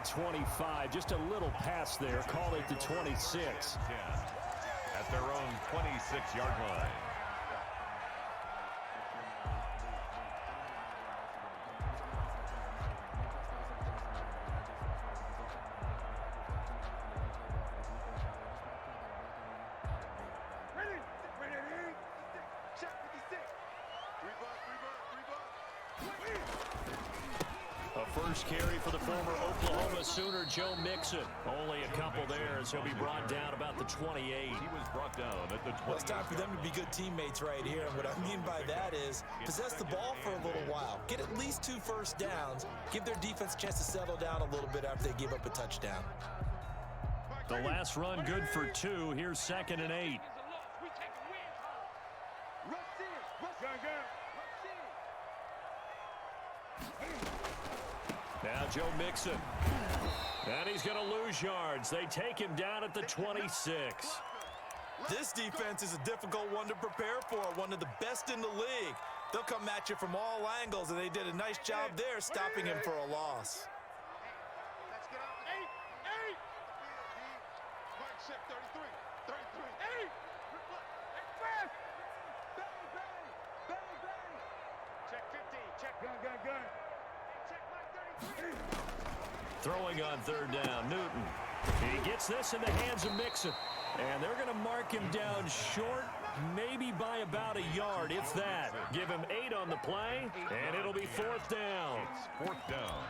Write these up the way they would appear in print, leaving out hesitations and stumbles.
the 25. Just a little pass there. Call it the 26. 10 at their own 26-yard line. First carry for the former Oklahoma Sooner, Joe Mixon. Only a couple there as he'll be brought down about the 28. He was brought down at the 20. Well, it's time for them to be good teammates right here. And what I mean by that is possess the ball for a little while. Get at least 2 first downs. Give their defense a chance to settle down a little bit after they give up a touchdown. The last run good for 2. Here's 2nd and 8. Now Joe Mixon. And he's going to lose yards. They take him down at the 26. This defense is a difficult one to prepare for, one of the best in the league. They'll come at you from all angles, and they did a nice job there stopping him for a loss. Let's get out. 8. Mike check 33. 8. Check 50. Check gun. Throwing on 3rd down, Newton. He gets this in the hands of Mixon. And they're going to mark him down short, maybe by about a yard, if that. Give him 8 on the play, and it'll be 4th down. It's 4th down.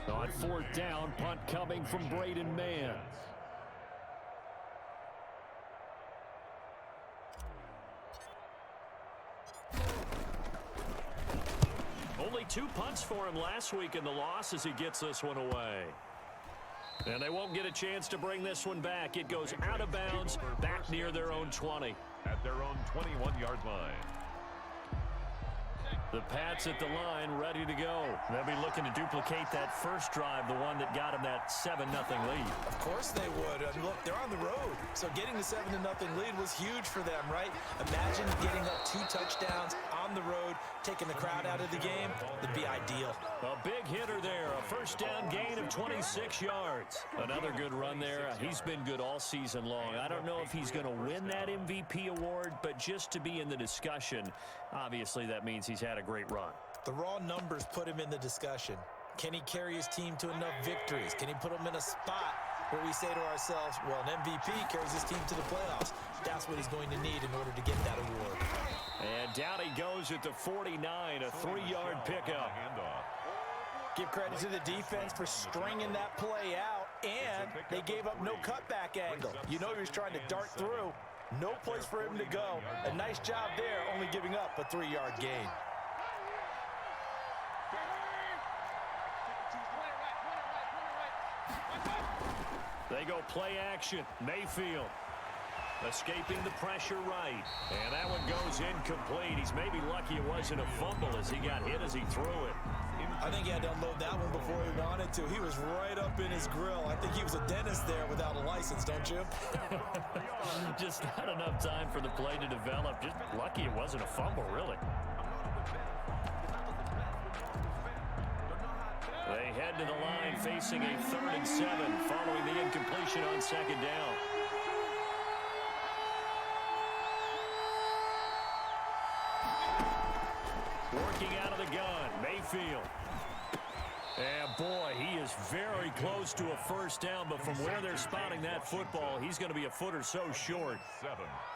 On 4th down, punt coming from Braden Mann. Only 2 punts for him last week in the loss as he gets this one away. And they won't get a chance to bring this one back. It goes out of bounds, back near their own 20. At their own 21-yard line. The Pats at the line, ready to go. They'll be looking to duplicate that first drive, the one that got them that 7-0 lead. Of course they would. And look, they're on the road. So getting the 7-0 lead was huge for them, right? Imagine getting up 2 touchdowns on the road, taking the crowd out of the game. It'd be ideal. A big hitter there. A first down gain of 26 yards. Another good run there. He's been good all season long. I don't know if he's going to win that MVP award, but just to be in the discussion, obviously that means he's had a great run. The raw numbers put him in the discussion. Can he carry his team to enough victories? Can he put them in a spot where we say to ourselves, well, an MVP carries his team to the playoffs. That's what he's going to need in order to get that award. And down he goes at the 49, a 3-yard pickup. Give credit to the defense for stringing that play out, and they gave up no cutback angle. You know he was trying to dart through. No place for him to go. A nice job there, only giving up a 3-yard gain. They go play action. Mayfield escaping the pressure right. And that one goes incomplete. He's maybe lucky it wasn't a fumble as he got hit as he threw it. I think he had to unload that one before he wanted to. He was right up in his grill. I think he was a dentist there without a license, don't you? Just not enough time for the play to develop. Just lucky it wasn't a fumble, really. They head to the line facing a 3rd and 7 following the incompletion on 2nd down. Working out of the gun, Mayfield. And boy, he is very close to a first down, but from where they're spotting that football, he's going to be a foot or so short.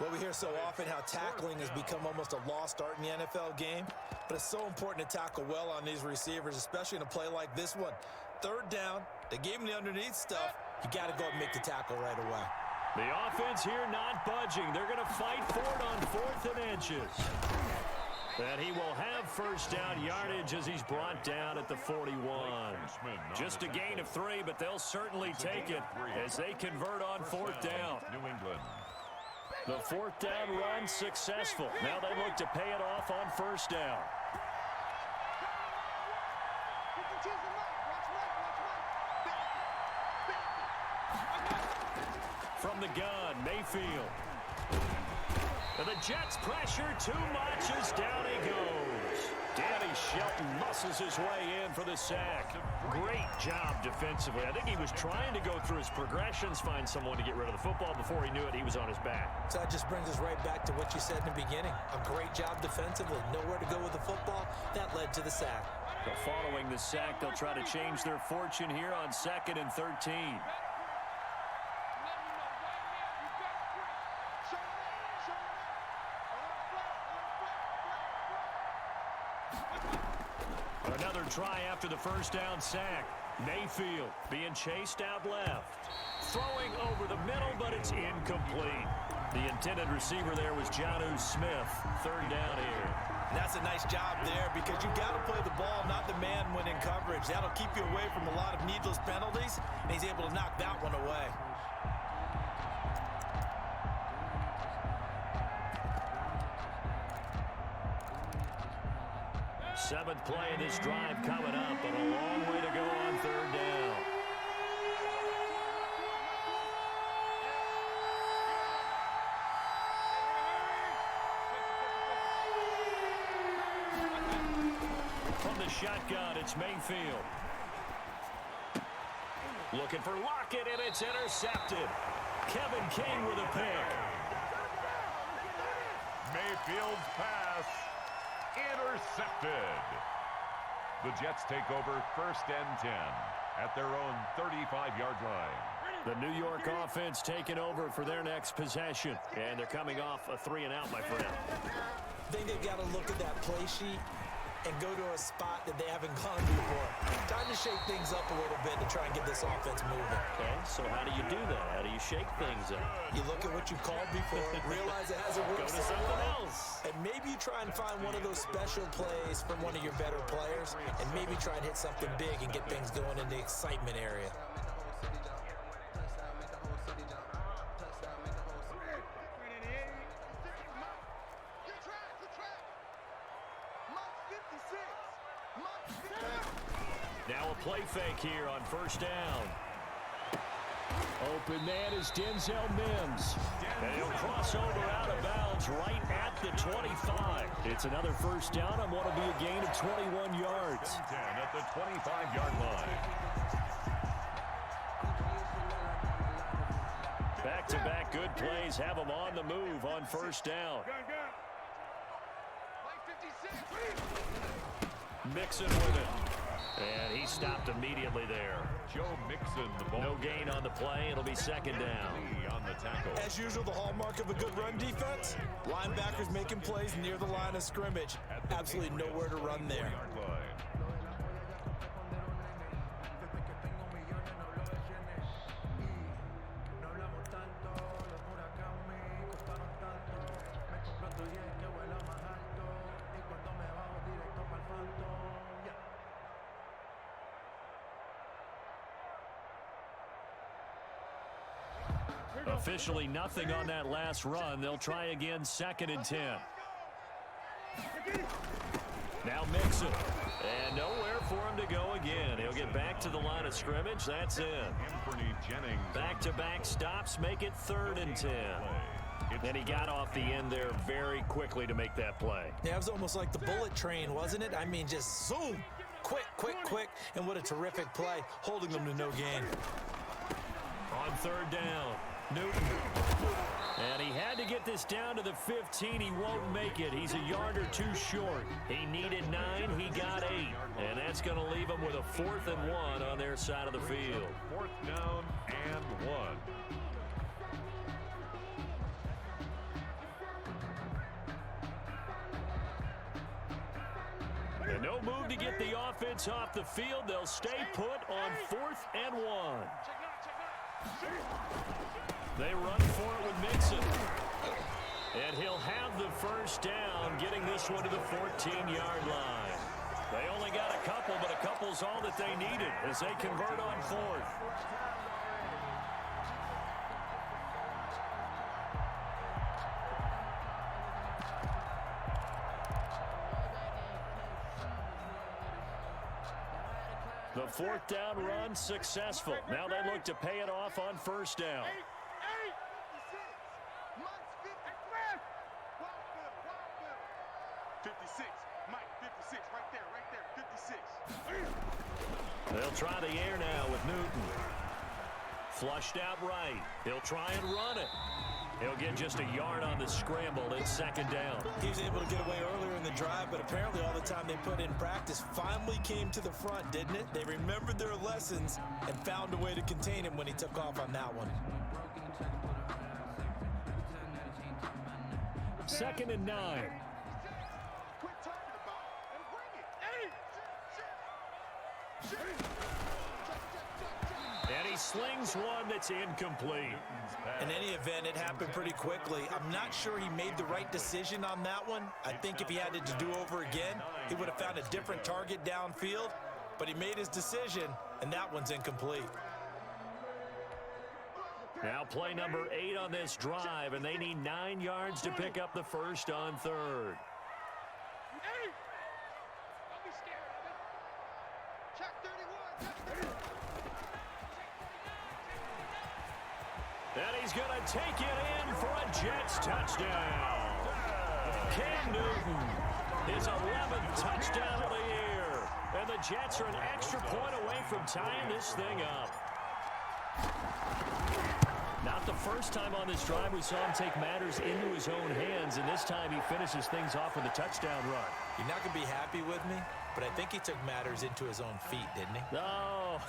Well, we hear so often how tackling has become almost a lost art in the NFL game, but it's so important to tackle well on these receivers, especially in a play like this one. 3rd down, they gave him the underneath stuff. You got to go and make the tackle right away. The offense here not budging. They're going to fight for it on 4th and inches. And he will have first down yardage as he's brought down at the 41. Just a gain of 3, but they'll certainly take it as they convert on 4th down. New England. The 4th down run successful. Now they look to pay it off on first down. From the gun, Mayfield. And the Jets pressure too much as down he goes. Danny Shelton muscles his way in for the sack. Great job defensively. I think he was trying to go through his progressions, find someone to get rid of the football. Before he knew it, he was on his back. So that just brings us right back to what you said in the beginning. A great job defensively. Nowhere to go with the football. That led to the sack. So following the sack, they'll try to change their fortune here on 2nd and 13. Another try after the first down sack. Mayfield being chased out left. Throwing over the middle, but it's incomplete. The intended receiver there was Jonnu Smith. 3rd down here. That's a nice job there because you got to play the ball, not the man when in coverage. That'll keep you away from a lot of needless penalties, and he's able to knock that one away. Seventh play of this drive coming up, but a long way to go on 3rd down. From the shotgun, it's Mayfield. Looking for Lockett, and it's intercepted. Kevin King with a pick. Mayfield's pass intercepted. The Jets take over 1st and 10 at their own 35-yard line. The New York offense taking over for their next possession. And they're coming off a 3-and-out, my friend. I think they've got to look at that play sheet and go to a spot that they haven't gone before. Time to shake things up a little bit to try and get this offense moving. Okay, so how do you do that? How do you shake things up? You look at what you called before, realize it hasn't worked. Go to something else. And maybe you try and find one of those special plays from one of your better players, and maybe try and hit something big and get things going in the excitement area. Now a play fake here on 1st down. Open man is Denzel Mims. And he'll cross over out of bounds right at the 25. It's another 1st down on what will be a gain of 21 yards. 10 at the 25-yard line. Back-to-back good plays have them on the move on 1st down. Mixon with it. And he stopped immediately there. Joe Mixon, the ball. No gain on the play. It'll be 2nd down. On the tackle. As usual, the hallmark of a good run defense, linebackers making plays near the line of scrimmage. Absolutely nowhere to run there. Officially nothing on that last run. They'll try again 2nd and 10. Now Mixon. And nowhere for him to go again. He'll get back to the line of scrimmage. That's it. Back-to-back stops make it 3rd and 10. And he got off the end there very quickly to make that play. Yeah, it was almost like the bullet train, wasn't it? I mean, just zoom. Quick, quick, quick. And what a terrific play, holding them to no gain. On 3rd down, Newton. And he had to get this down to the 15. He won't make it. He's a yard or two short. He needed 9. He got 8. And that's going to leave him with a 4th and 1 on their side of the field. 4th down and 1. And no move to get the offense off the field. They'll stay put on 4th and 1. They run for it with Mixon. And he'll have the 1st down, getting this one to the 14-yard line. They only got a couple, but a couple's all that they needed as they convert on 4th. The fourth down run successful. Now they look to pay it off on first down. 56, Mike, 56, right there, 56. They'll try the air now with Newton. Flushed out right. He'll try and run it. He'll get just a yard on the scramble. It's second down. He was able to get away earlier in the drive, but apparently all the time they put in practice finally came to the front, didn't it? They remembered their lessons and found a way to contain him when he took off on that one. 2nd and 9. Quit talking about and bring it. And he slings one that's incomplete. In any event, it happened pretty quickly. I'm not sure he made the right decision on that one. I think if he had it to do over again, he would have found a different target downfield. But he made his decision, and that one's incomplete. Now play number 8 on this drive, and they need 9 yards to pick up the first on 3rd. Hey! Don't be scared of it. Check 31. Check 31. And he's going to take it in for a Jets touchdown. Cam Newton, his 11th touchdown of the year. And the Jets are an extra point away from tying this thing up. Not the first time on this drive we saw him take matters into his own hands, and this time he finishes things off with a touchdown run. You're not going to be happy with me, but I think he took matters into his own feet, didn't he? Oh,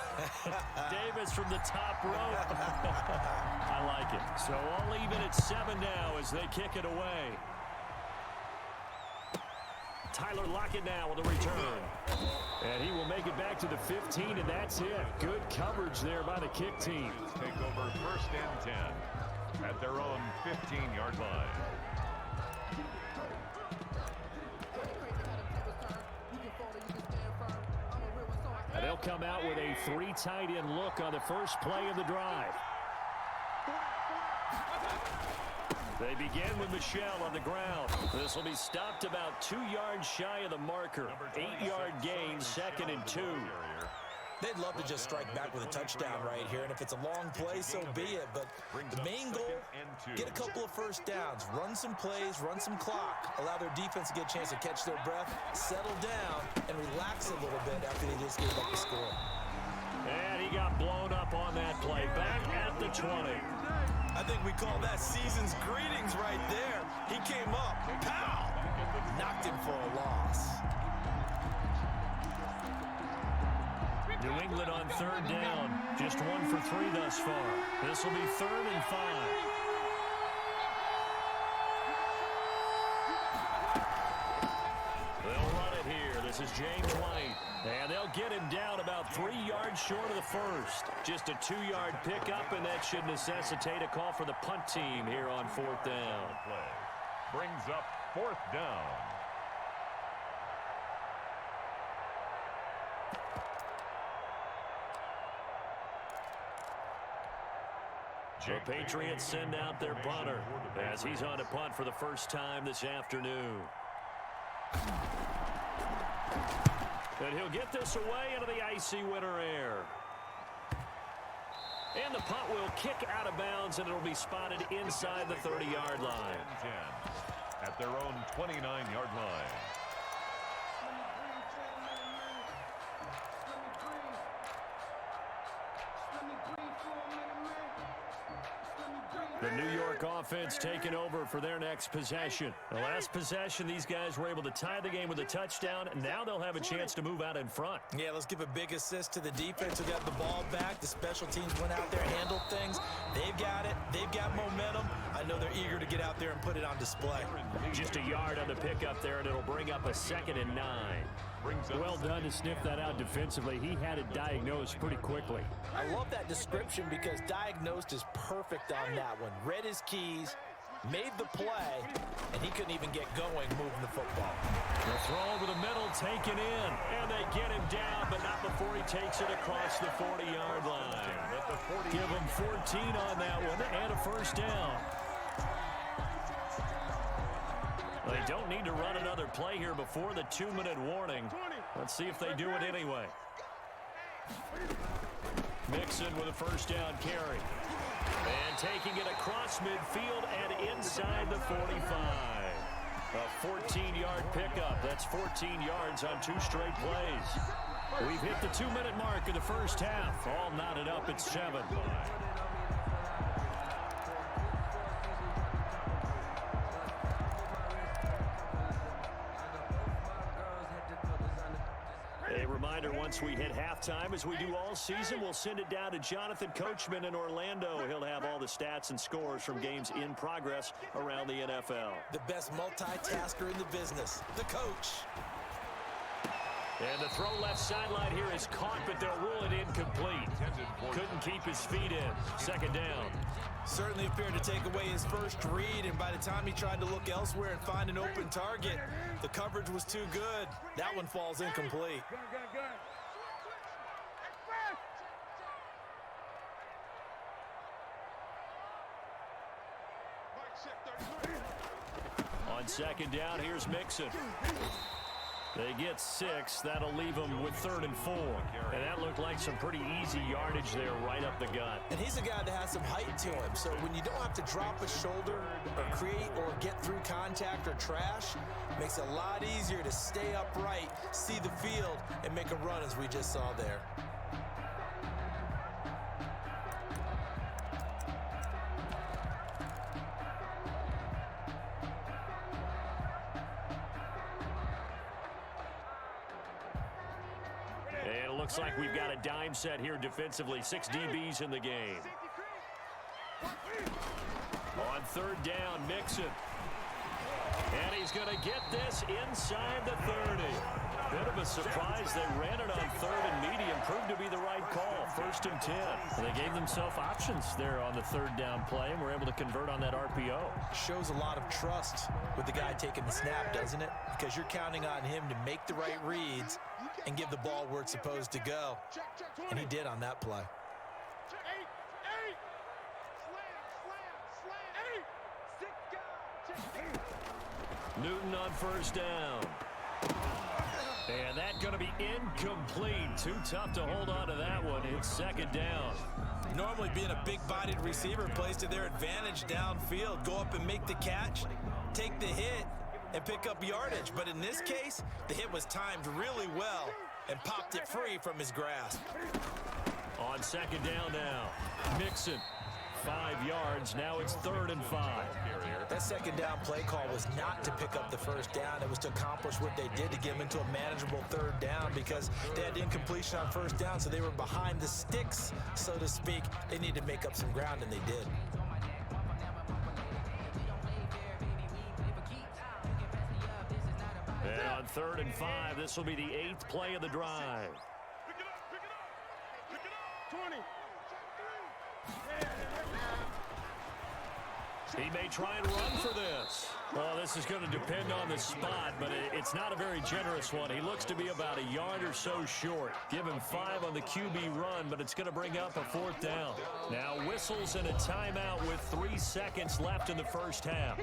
Davis from the top rope. I like it. So all even at 7 now as they kick it away. Tyler Lockett now with a return. And he will make it back to the 15, and that's it. Good coverage there by the kick team. Take over 1st and 10 at their own 15-yard line. And they'll come out with a 3 tight end look on the first play of the drive. They begin with Michelle on the ground. This will be stopped about 2 yards shy of the marker. 8-yard gain, 2nd and 2. They'd love to just strike back with a touchdown right here, and if it's a long play, so be it. But the main goal, get a couple of first downs, run some plays, run some clock, allow their defense to get a chance to catch their breath, settle down, and relax a little bit after they just gave up the score. And he got blown up on that play, back at the 20. I think we call that season's greetings right there. He came up, pow, knocked him for a loss. New England on 3rd down. Just 1 for 3 thus far. This will be 3rd and 5. They'll run it here. This is James White. And they'll get him down about 3 yards short of the first. Just a 2-yard pickup, and that should necessitate a call for the punt team here on 4th down. Brings up 4th down. The Patriots send out their punter as he's on to punt for the first time this afternoon. And he'll get this away into the icy winter air. And the punt will kick out of bounds, and it'll be spotted inside the 30-yard line. At their own 29-yard line. The New York offense taking over for their next possession. The last possession, these guys were able to tie the game with a touchdown, and now they'll have a chance to move out in front. Yeah, let's give a big assist to the defense who got the ball back. The special teams went out there, handled things. They've got it. They've got momentum. I know they're eager to get out there and put it on display. Just a yard on the pickup there, and it'll bring up a 2nd and 9. Well done to sniff that out defensively. He had it diagnosed pretty quickly. I love that description because diagnosed is perfect on that one. Read his keys, made the play, and he couldn't even get going moving the football. The throw over the middle taken in, and they get him down, but not before he takes it across the 40-yard line. Give him 14 on that one and a first down. They don't need to run another play here before the 2-minute warning. Let's see if they do it anyway. Mixon with a first down carry. And taking it across midfield and inside the 45. A 14-yard pickup. That's 14 yards on 2 straight plays. We've hit the 2-minute mark of the first half. All knotted up at 7. A reminder, once we hit halftime, as we do all season, we'll send it down to Jonathan Coachman in Orlando. He'll have all the stats and scores from games in progress around the NFL. The best multitasker in the business, the coach. And the throw left sideline here is caught, but they'll rule it incomplete. Couldn't keep his feet in. Second down. Certainly appeared to take away his first read, and by the time he tried to look elsewhere and find an open target, the coverage was too good. That one falls incomplete. On second down, here's Mixon. They get 6. That'll leave them with 3rd and 4. And that looked like some pretty easy yardage there right up the gut. And he's a guy that has some height to him. So when you don't have to drop a shoulder or create or get through contact or trash, it makes it a lot easier to stay upright, see the field, and make a run as we just saw there. Looks like we've got a dime set here defensively. 6 DBs in the game. On 3rd down, Mixon. And he's going to get this inside the 30. Bit of a surprise. They ran it on 3rd and medium. Proved to be the right call. 1st and 10. And they gave themselves options there on the 3rd down play and were able to convert on that RPO. Shows a lot of trust with the guy taking the snap, doesn't it? Because you're counting on him to make the right reads and give the ball where it's supposed to go. And he did on that play. Newton on 1st down. And that's going to be incomplete. Too tough to hold on to that one. It's 2nd down. Normally being a big-bodied receiver plays to their advantage downfield. Go up and make the catch, take the hit, and pick up yardage. But in this case, the hit was timed really well and popped it free from his grasp. On 2nd down now, Mixon, 5 yards. Now it's 3rd and 5. That 2nd down play call was not to pick up the 1st down. It was to accomplish what they did to get them into a manageable 3rd down because they had incompletion on 1st down, so they were behind the sticks, so to speak. They needed to make up some ground, and they did. And on 3rd and 5, this will be the 8th play of the drive. Pick it up. 20. He may try and run for this. Well, this is going to depend on the spot, but it's not a very generous one. He looks to be about a yard or so short. Give him 5 on the QB run, but it's going to bring up a 4th down. Now whistles and a timeout with 3 seconds left in the first half.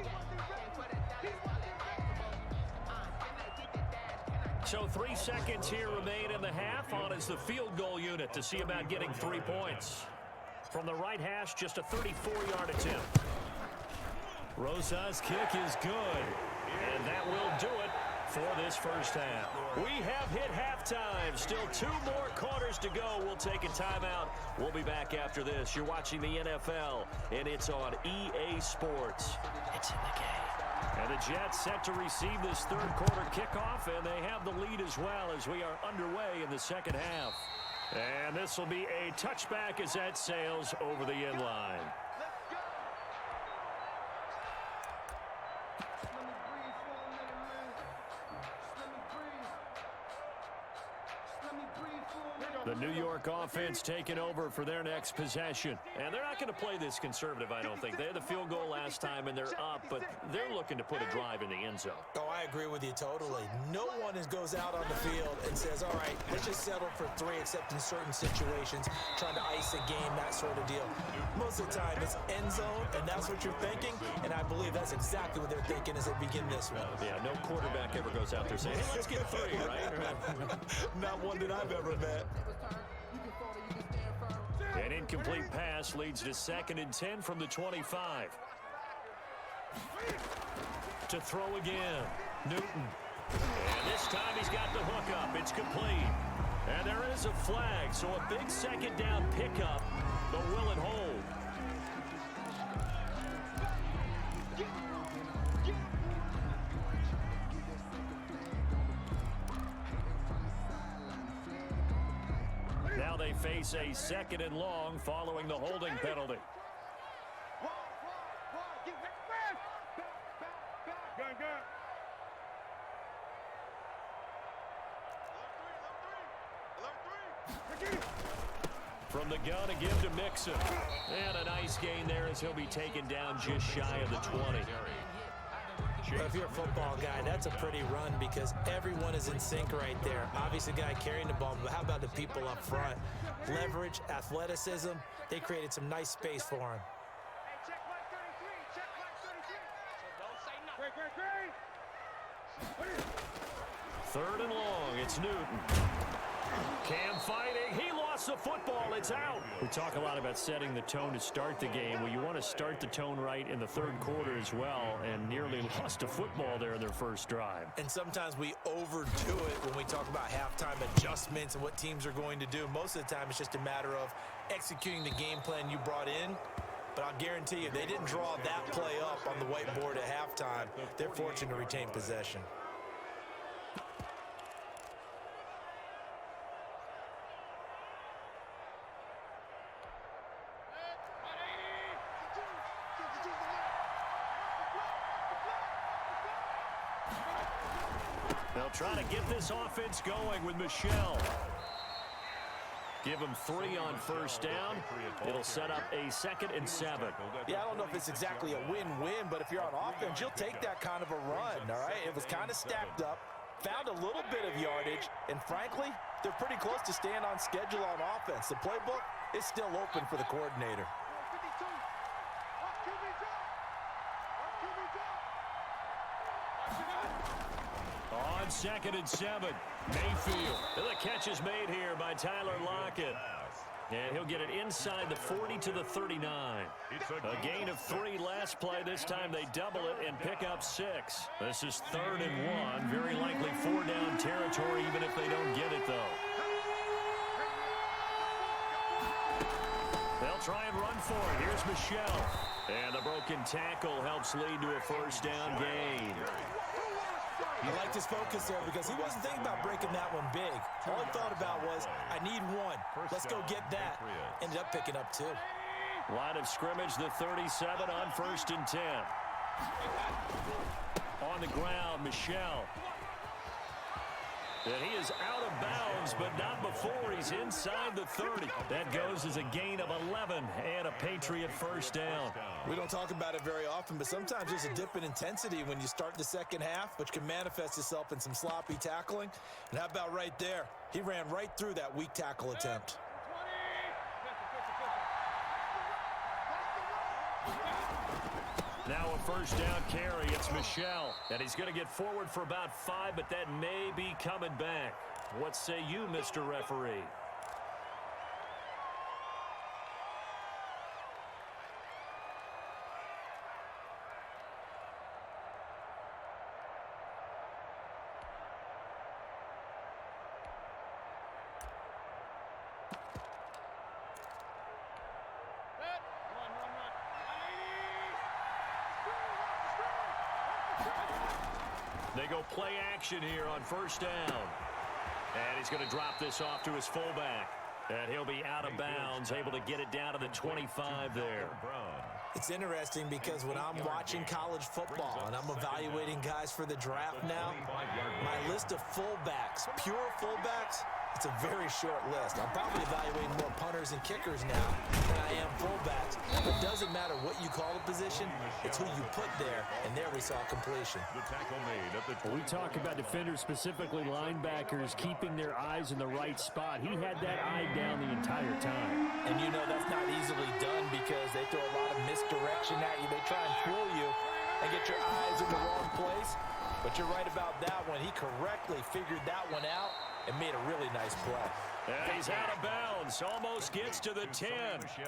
So 3 seconds here remain in the half. On is the field goal unit to see about getting 3 points. From the right hash, just a 34-yard attempt. Rosa's kick is good, and that will do it for this first half. We have hit halftime. Still 2 more quarters to go. We'll take a timeout. We'll be back after this. You're watching the NFL, and it's on EA Sports. It's in the game. And the Jets set to receive this 3rd quarter kickoff, and they have the lead as well as we are underway in the second half. And this will be a touchback as that sails over the end line. The New York offense taking over for their next possession. And they're not going to play this conservative, I don't think. They had the field goal last time, and they're up, but they're looking to put a drive in the end zone. Oh, I agree with you totally. No one goes out on the field and says, all right, let's just settle for 3, except in certain situations, trying to ice a game, that sort of deal. Most of the time, it's end zone, and that's what you're thinking, and I believe that's exactly what they're thinking as they begin this one. Yeah, no quarterback ever goes out there saying, hey, let's get 3, right? Not one that I've ever met. An incomplete pass leads to 2nd and 10 from the 25. To throw again, Newton. And this time he's got the hook up. It's complete. And there is a flag, so a big 2nd down pickup, but will it hold? Now they face a 2nd and long following the holding penalty. From the gun again to Mixon. And a nice gain there as he'll be taken down just shy of the 20. But if you're a football guy, that's a pretty run because everyone is in sync right there. Obviously, the guy carrying the ball, but how about the people up front? Leverage, athleticism, they created some nice space for him. Hey, check line 33. Check line 33. So don't say nothing. 3rd and long, it's Newton. Cam fighting, he lost the football, it's out. We talk a lot about setting the tone to start the game. Well, you want to start the tone right in the 3rd quarter as well, and nearly lost a football there in their first drive. And sometimes we overdo it when we talk about halftime adjustments and what teams are going to do. Most of the time, it's just a matter of executing the game plan you brought in. But I'll guarantee you, they didn't draw that play up on the whiteboard at halftime. They're fortunate to retain possession. They'll try to get this offense going with Michelle. Give him 3 on 1st down. It'll set up a 2nd and 7. Yeah, I don't know if it's exactly a win-win, but if you're on offense, you'll take that kind of a run, all right? It was kind of stacked up, found a little bit of yardage, and frankly, they're pretty close to staying on schedule on offense. The playbook is still open for the coordinator. 52. On 2nd and 7, Mayfield. The catch is made here by Tyler Lockett. And he'll get it inside the 40 to the 39. A gain of 3 last play. This time they double it and pick up 6. This is 3rd and 1. Very likely 4-down territory, even if they don't get it, though. They'll try and run for it. Here's Michelle. And the broken tackle helps lead to a 1st down gain. I liked his focus there because he wasn't thinking about breaking that one big. All he thought about was, I need 1. Let's go get that. Ended up picking up 2. Line of scrimmage, the 37 on 1st and 10. On the ground, Michelle. And he is out of bounds, but not before he's inside the 30. That goes as a gain of 11 and a Patriot 1st down. We don't talk about it very often, but sometimes there's a dip in intensity when you start the second half, which can manifest itself in some sloppy tackling. And how about right there? He ran right through that weak tackle attempt. Now a 1st down carry. It's Michelle. And he's going to get forward for about 5, but that may be coming back. What say you, Mr. Referee? They go play action here on 1st down. And he's going to drop this off to his fullback. And he'll be out of bounds, able to get it down to the 25 there. It's interesting because when I'm watching college football and I'm evaluating guys for the draft now, my list of fullbacks, pure fullbacks, it's a very short list. I'm probably evaluating more punters and kickers now than I am fullbacks. But it doesn't matter what you call a position, it's who you put there, and there we saw completion. We talk about defenders, specifically linebackers, keeping their eyes in the right spot. He had that eye down the entire time. And you know that's not easily done because they throw a lot of misdirection at you. They try and fool you and get your eyes in the wrong place. But you're right about that one. He correctly figured that one out and made a really nice play. And he's out of bounds. Almost gets to the 10.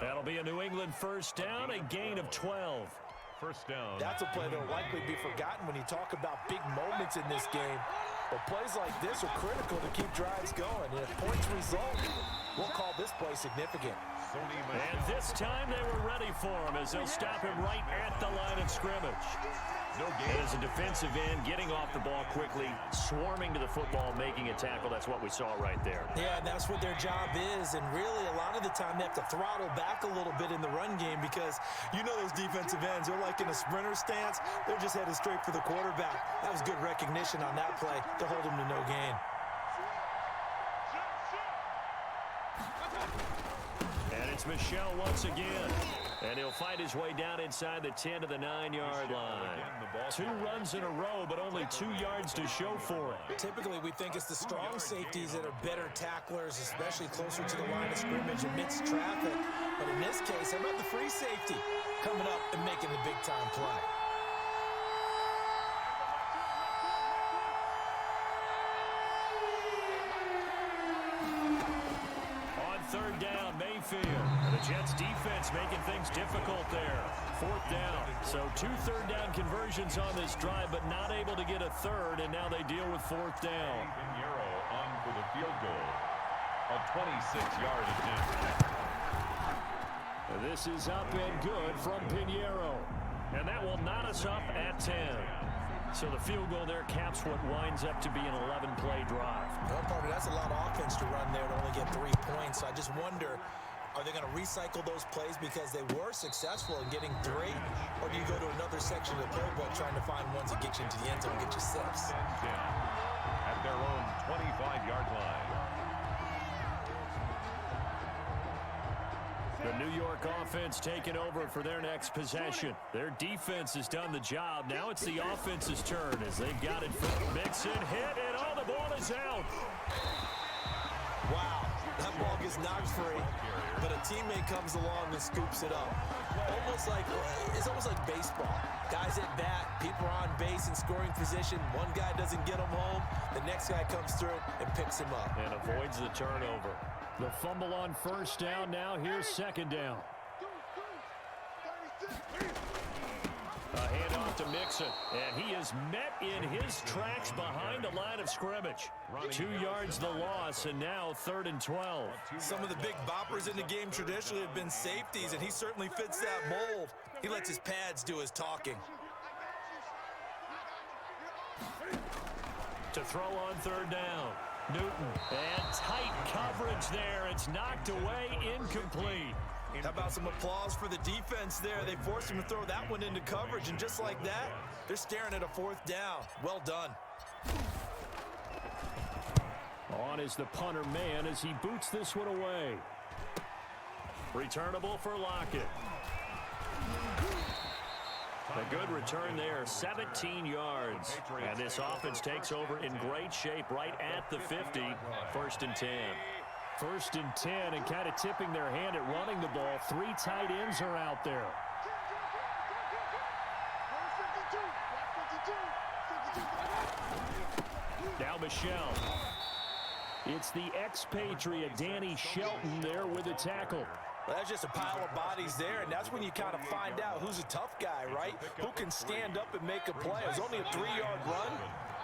That'll be a New England first down, a gain of 12. First down. That's a play that will likely be forgotten when you talk about big moments in this game. But plays like this are critical to keep drives going. And if points result, we'll call this play significant. And this time they were ready for him as they'll stop him right at the line of scrimmage. And as a defensive end, getting off the ball quickly, swarming to the football, making a tackle. That's what we saw right there. Yeah, and that's what their job is. And really, a lot of the time, they have to throttle back a little bit in the run game because you know those defensive ends, they're like in a sprinter stance. They're just headed straight for the quarterback. That was good recognition on that play to hold him to no gain. And it's Michel once again. And he'll fight his way down inside the 10 to the 9-yard line. 2 runs in a row, but only 2 yards to show for it. Typically, we think it's the strong safeties that are better tacklers, especially closer to the line of scrimmage amidst traffic. But in this case, how about the free safety coming up and making the big-time play? Third down, Mayfield. And the Jets defense making things difficult there. 4th down. So 2 third-down conversions on this drive, but not able to get a third, and now they deal with 4th down. Pinheiro on for the field goal. A 26-yard attempt. This is up and good from Pinheiro. And that will knot us up at 10. So the field goal there caps what winds up to be an 11-play drive. Well, partner, that's a lot of offense to run there to only get 3 points. So I just wonder, are they going to recycle those plays because they were successful in getting 3? Or do you go to another section of the playbook trying to find ones that get you into the end zone and get you 6? At their own 25-yard line. The New York offense taking over for their next possession. Their defense has done the job. Now it's the offense's turn as they've got it for Mixon. Hit, and oh, the ball is out. Wow, that ball gets knocked free, but a teammate comes along and scoops it up. It's almost like baseball. Guys at bat, people are on base in scoring position. One guy doesn't get him home. The next guy comes through and picks him up. And avoids the turnover. The fumble on first down. Now here's second down. A handoff to Mixon, and he is met in his tracks behind the line of scrimmage. 2 yards the loss, and now 3rd and 12. Some of the big boppers in the game traditionally have been safeties, and he certainly fits that mold. He lets his pads do his talking. To throw on 3rd down. Newton, and tight coverage there. It's knocked away, incomplete. How about some applause for the defense there? They forced him to throw that one into coverage, and just like that, they're staring at a 4th down. Well done. On is the punter man as he boots this one away. Returnable for Lockett. A good return there, 17 yards. And this offense takes over in great shape right at the 50. 1st and 10. 1st and 10, and kind of tipping their hand at running the ball. 3 tight ends are out there. Now Michel. It's the expatriate Danny Shelton there with the tackle. Well, that's just a pile of bodies there, and that's when you kind of find out who's a tough guy, right? Who can stand up and make a play. It was only a 3-yard run,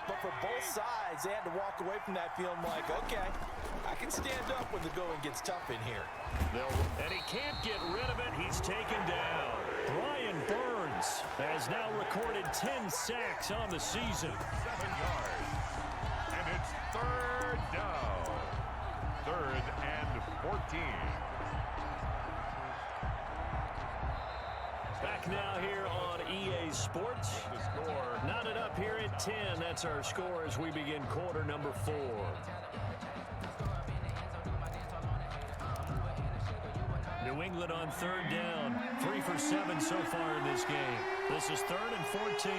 but for both sides, they had to walk away from that feeling like, okay, I can stand up when the going gets tough in here. And he can't get rid of it. He's taken down. Brian Burns has now recorded 10 sacks on the season. 7 yards. And it's 3rd down. 3rd and 14. Back now here on EA Sports. The score. Knotted up here at 10. That's our score as we begin quarter number 4. New England on 3rd down. 3 for 7 so far in this game. This is 3rd and 14.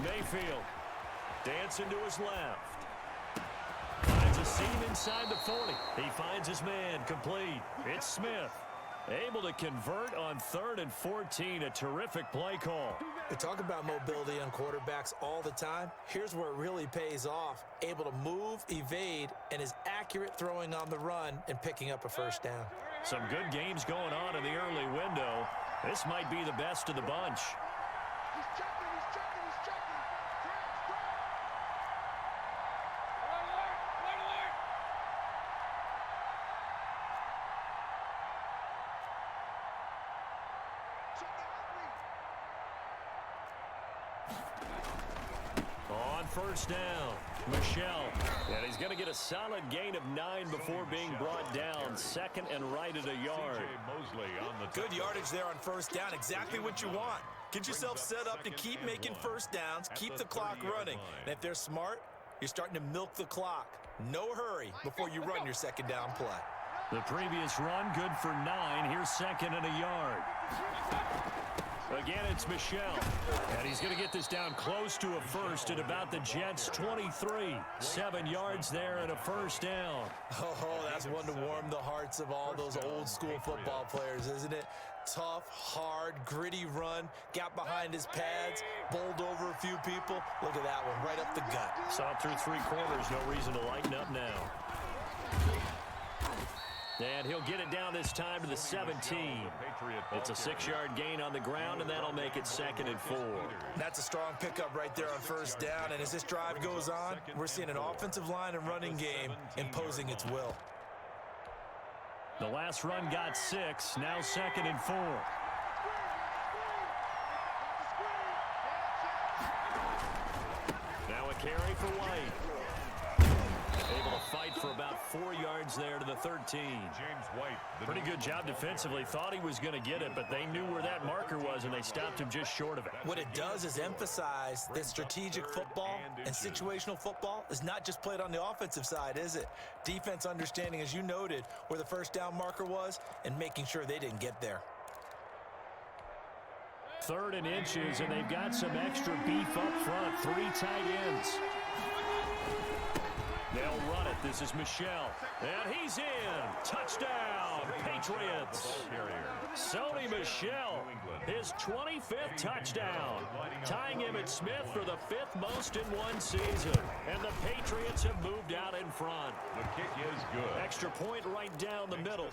Mayfield. Dancing to his left. Finds a seam inside the 40. He finds his man complete. It's Smith. Able to convert on 3rd and 14. A terrific play call. We talk about mobility on quarterbacks all the time. Here's where it really pays off. Able to move, evade, and is accurate throwing on the run and picking up a first down. Some good games going on in the early window. This might be the best of the bunch. He's checking, he's checking, he's checking. Trap. Alert, alert. Check the On first down, Michelle. And he's going to get a solid gain of 9 before being brought down. 2nd and right at a yard. Good yardage there on first down. Exactly what you want. Get yourself set up to keep making first downs, keep the clock running. And if they're smart, you're starting to milk the clock. No hurry before you run your second down play. The previous run, good for 9. Here's 2nd and a yard. Again, it's Michelle. And he's going to get this down close to a first at about the Jets' 23. 7 yards there and a first down. Oh, that's one to warm the hearts of all those old school football players, isn't it? Tough, hard, gritty run. Got behind his pads, bowled over a few people. Look at that one, right up the gut. Saw through 3 quarters. No reason to lighten up now. And he'll get it down this time to the 17. It's a 6-yard gain on the ground, and that'll make it 2nd and 4. That's a strong pickup right there on first down. And as this drive goes on, we're seeing an offensive line and running game imposing its will. The last run got 6. Now 2nd and 4. Now a carry for White. Able to fight for about 4 yards there to the 13. James White. Pretty good job defensively. Thought he was going to get it, but they knew where that marker was, and they stopped him just short of it. What it does is emphasize that strategic football and situational football is not just played on the offensive side, is it? Defense understanding, as you noted, where the first down marker was and making sure they didn't get there. 3rd and inches, and they've got some extra beef up front. 3 tight ends. They'll run it. This is Michelle. And he's in. Touchdown, Patriots. Sony Michel, his 25th touchdown. Tying him at Smith for the 5th most in one season. And the Patriots have moved out in front. The kick is good. Extra point right down the middle.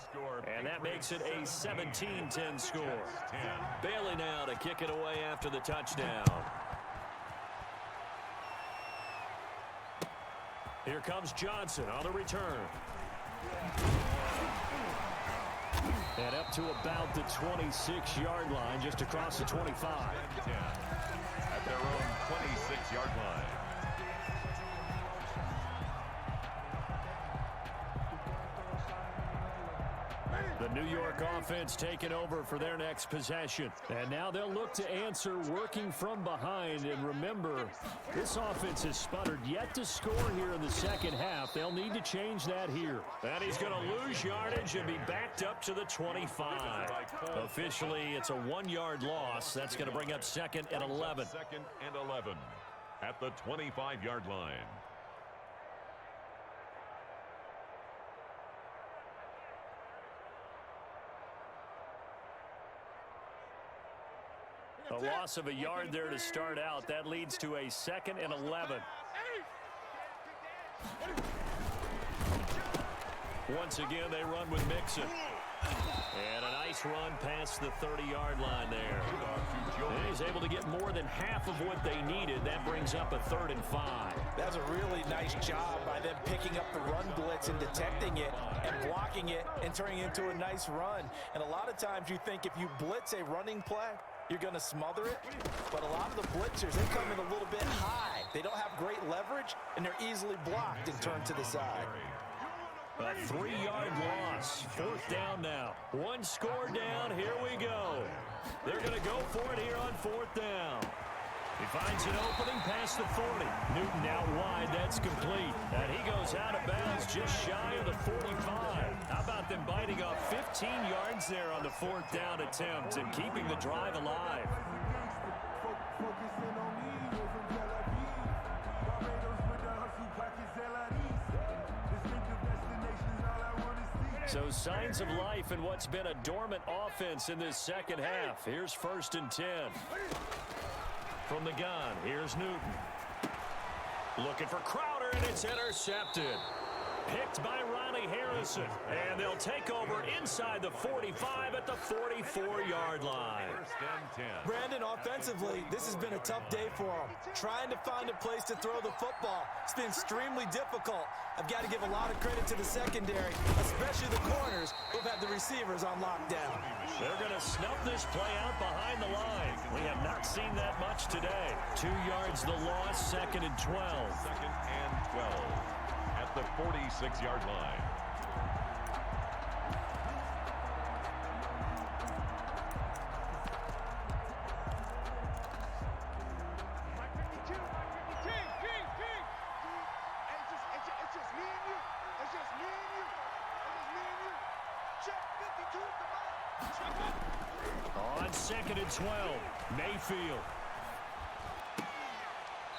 And that makes it a 17-10 score. Bailey now to kick it away after the touchdown. Here comes Johnson on the return. And up to about the 26-yard line, just across the 25. At their own 26-yard line. The New York offense taking over for their next possession. And now they'll look to answer working from behind. And remember, this offense has sputtered yet to score here in the second half. They'll need to change that here. And he's going to lose yardage and be backed up to the 25. Officially, it's a 1-yard loss. That's going to bring up 2nd and 11. 2nd and 11 at the 25-yard line. A loss of a yard there to start out. That leads to a 2nd and 11. Once again, they run with Mixon. And a nice run past the 30-yard line there. And he's able to get more than half of what they needed. That brings up a 3rd and 5. That's a really nice job by them picking up the run blitz and detecting it and blocking it and turning it into a nice run. And a lot of times you think if you blitz a running play, you're going to smother it. But a lot of the blitzers, they come in a little bit high. They don't have great leverage, and they're easily blocked and turned to the side. A 3-yard loss. 4th down now. 1 score down. Here we go. They're going to go for it here on 4th down. He finds an opening past the 40. Newton out wide. That's complete. And he goes out of bounds just shy of the 45. How about them biting off 15 yards there on the 4th down attempt and keeping the drive alive? So signs of life in what's been a dormant offense in this second half. Here's 1st and 10. From the gun, here's Newton. Looking for Crowder, and it's intercepted. Picked by Ronnie Harrison. And they'll take over inside the 45 at the 44-yard line. Brandon, offensively, this has been a tough day for him. Trying to find a place to throw the football. It's been extremely difficult. I've got to give a lot of credit to the secondary, especially the corners who've had the receivers on lockdown. They're going to snuff this play out behind the line. We have not seen that much today. 2 yards the loss, 2nd and 12. 2nd and 12 at the 46-yard line. On 2nd and 12, Mayfield.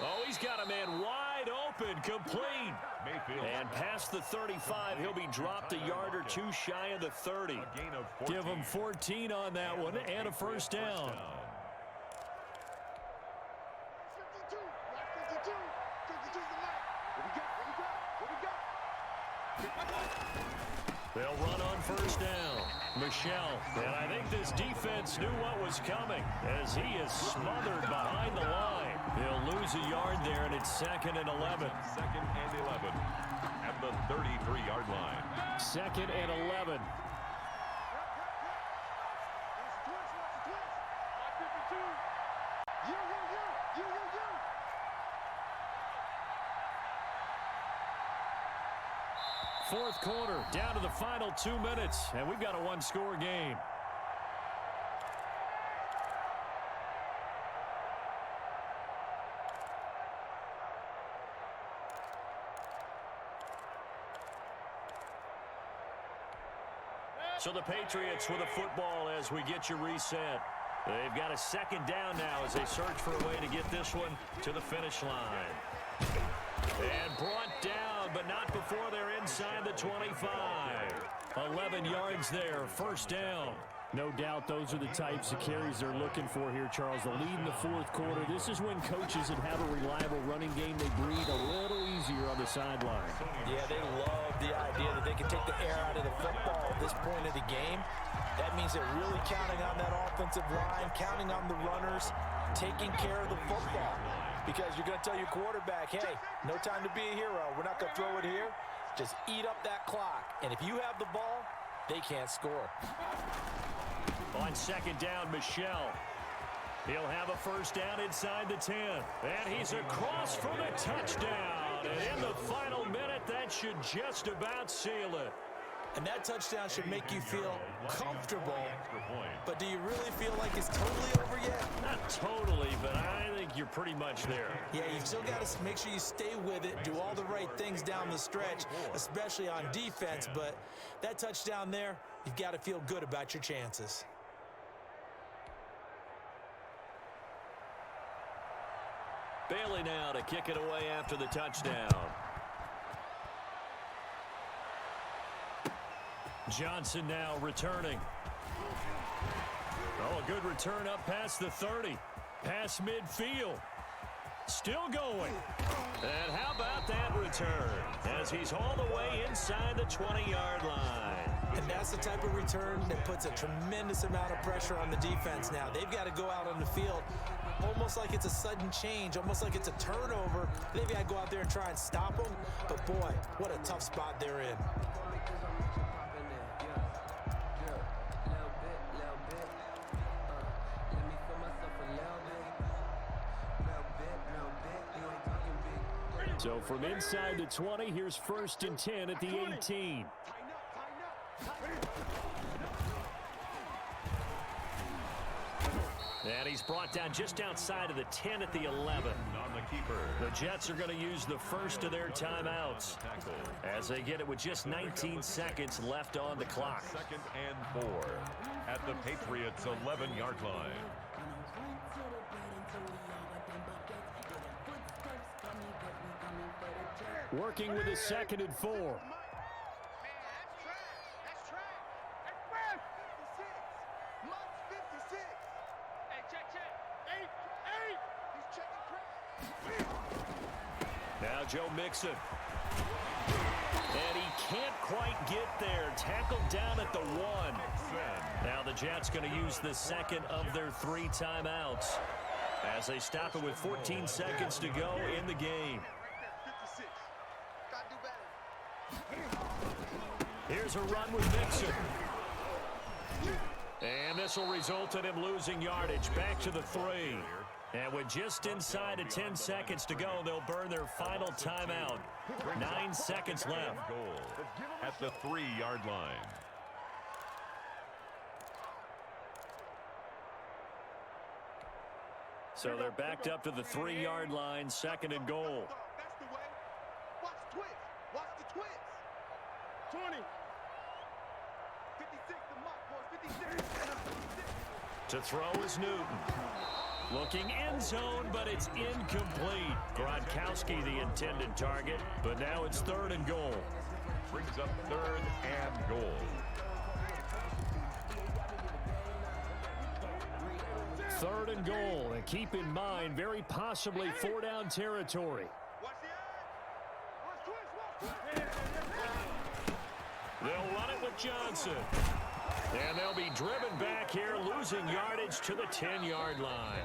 Oh, he's got a man wide open, complete. Mayfield. And past the 35, he'll be dropped a yard or two shy of the 30. A gain of 14. Give him 14 on that one and a first down. 52, 52, 52's the line. What we got? They'll run on first down. Michelle. And I think this defense knew what was coming as he is smothered behind the line. He'll lose a yard there, and it's 2nd and 11. 2nd and 11 at the 33-yard line. 2nd and 11. Fourth quarter, down to the final 2 minutes, and we've got a one-score game. So the Patriots with a football as we get you reset. They've got a 2nd down now as they search for a way to get this one to the finish line. And brought down, but not before they're inside the 25. 11 yards there, first down. No doubt those are the types of carries they're looking for here, Charles. The lead in the fourth quarter. This is when coaches that have a reliable running game, they breathe a little easier on the sideline. Yeah, they love the idea that they can take the air out of the football at this point of the game. That means they're really counting on that offensive line, counting on the runners, taking care of the football. Because you're going to tell your quarterback, hey, no time to be a hero. We're not going to throw it here. Just eat up that clock. And if you have the ball, they can't score. On 2nd down, Michelle. He'll have a first down inside the 10. And he's across for the touchdown. And in the final minute, that should just about seal it. And that touchdown should make you feel comfortable. But do you really feel like it's totally over yet? Not totally, but I think you're pretty much there. Yeah, you still got to make sure you stay with it, do all the right things down the stretch, especially on defense. But that touchdown there, you've got to feel good about your chances. Bailey now to kick it away after the touchdown. Johnson now returning. Oh, a good return up past the 30. Past midfield. Still going. And how about that return? As he's all the way inside the 20-yard line. And that's the type of return that puts a tremendous amount of pressure on the defense now. They've got to go out on the field almost like it's a sudden change, almost like it's a turnover. They've got to go out there and try and stop them. But, boy, what a tough spot they're in. So from inside the 20, here's 1st and 10 at the 18. And he's brought down just outside of the 10 at the 11. On the keeper. The Jets are going to use the first of their timeouts as they get it with just 19 seconds left on the clock. 2nd and 4 at the Patriots' 11-yard line. Working with a 2nd and 4. Joe Mixon. And he can't quite get there. Tackled down at the 1. Now the Jets going to use the second of their 3 timeouts as they stop it with 14 seconds to go in the game. Here's a run with Mixon. And this will result in him losing yardage back to the 3. And with just inside of 10 seconds to go, they'll burn their final timeout. 9 seconds left. Goal at the 3-yard line. So they're backed up to the 3-yard line, 2nd and goal. That's the way. Watch the twist. Watch the twist. 20. 56 the mark, boys. 56. To throw is Newton. Looking end zone, but it's incomplete. Gronkowski the intended target, but now it's 3rd and goal. Brings up 3rd and goal. 3rd and goal, and keep in mind, very possibly 4-down territory. Watch the edge. Watch twist. They'll run it with Johnson. And they'll be driven back here, losing yardage to the 10-yard line.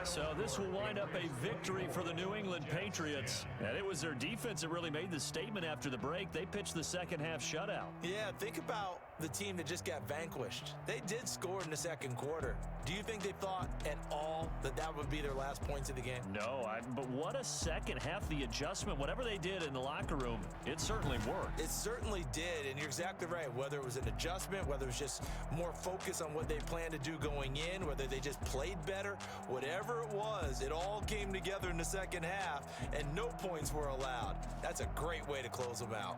So this will wind up a victory for the New England Patriots. And it was their defense that really made the statement after the break. They pitched the second-half shutout. Yeah, think about the team that just got vanquished. They did score in the second quarter. Do you think they thought at all that that would be their last points of the game? No, but what a second half. The adjustment, whatever they did in the locker room, it certainly worked. It certainly did, and you're exactly right. Whether it was an adjustment, whether it was just more focus on what they planned to do going in, whether they just played better, whatever it was, it all came together in the second half, and no points were allowed. That's a great way to close them out.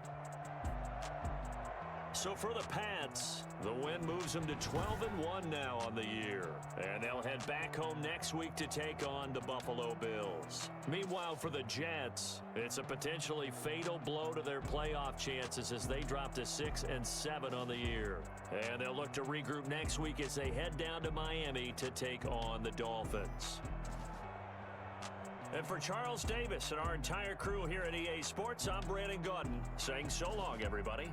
So for the Pats, the win moves them to 12-1 now on the year. And they'll head back home next week to take on the Buffalo Bills. Meanwhile, for the Jets, it's a potentially fatal blow to their playoff chances as they drop to 6-7 on the year. And they'll look to regroup next week as they head down to Miami to take on the Dolphins. And for Charles Davis and our entire crew here at EA Sports, I'm Brandon Gaudin saying so long, everybody.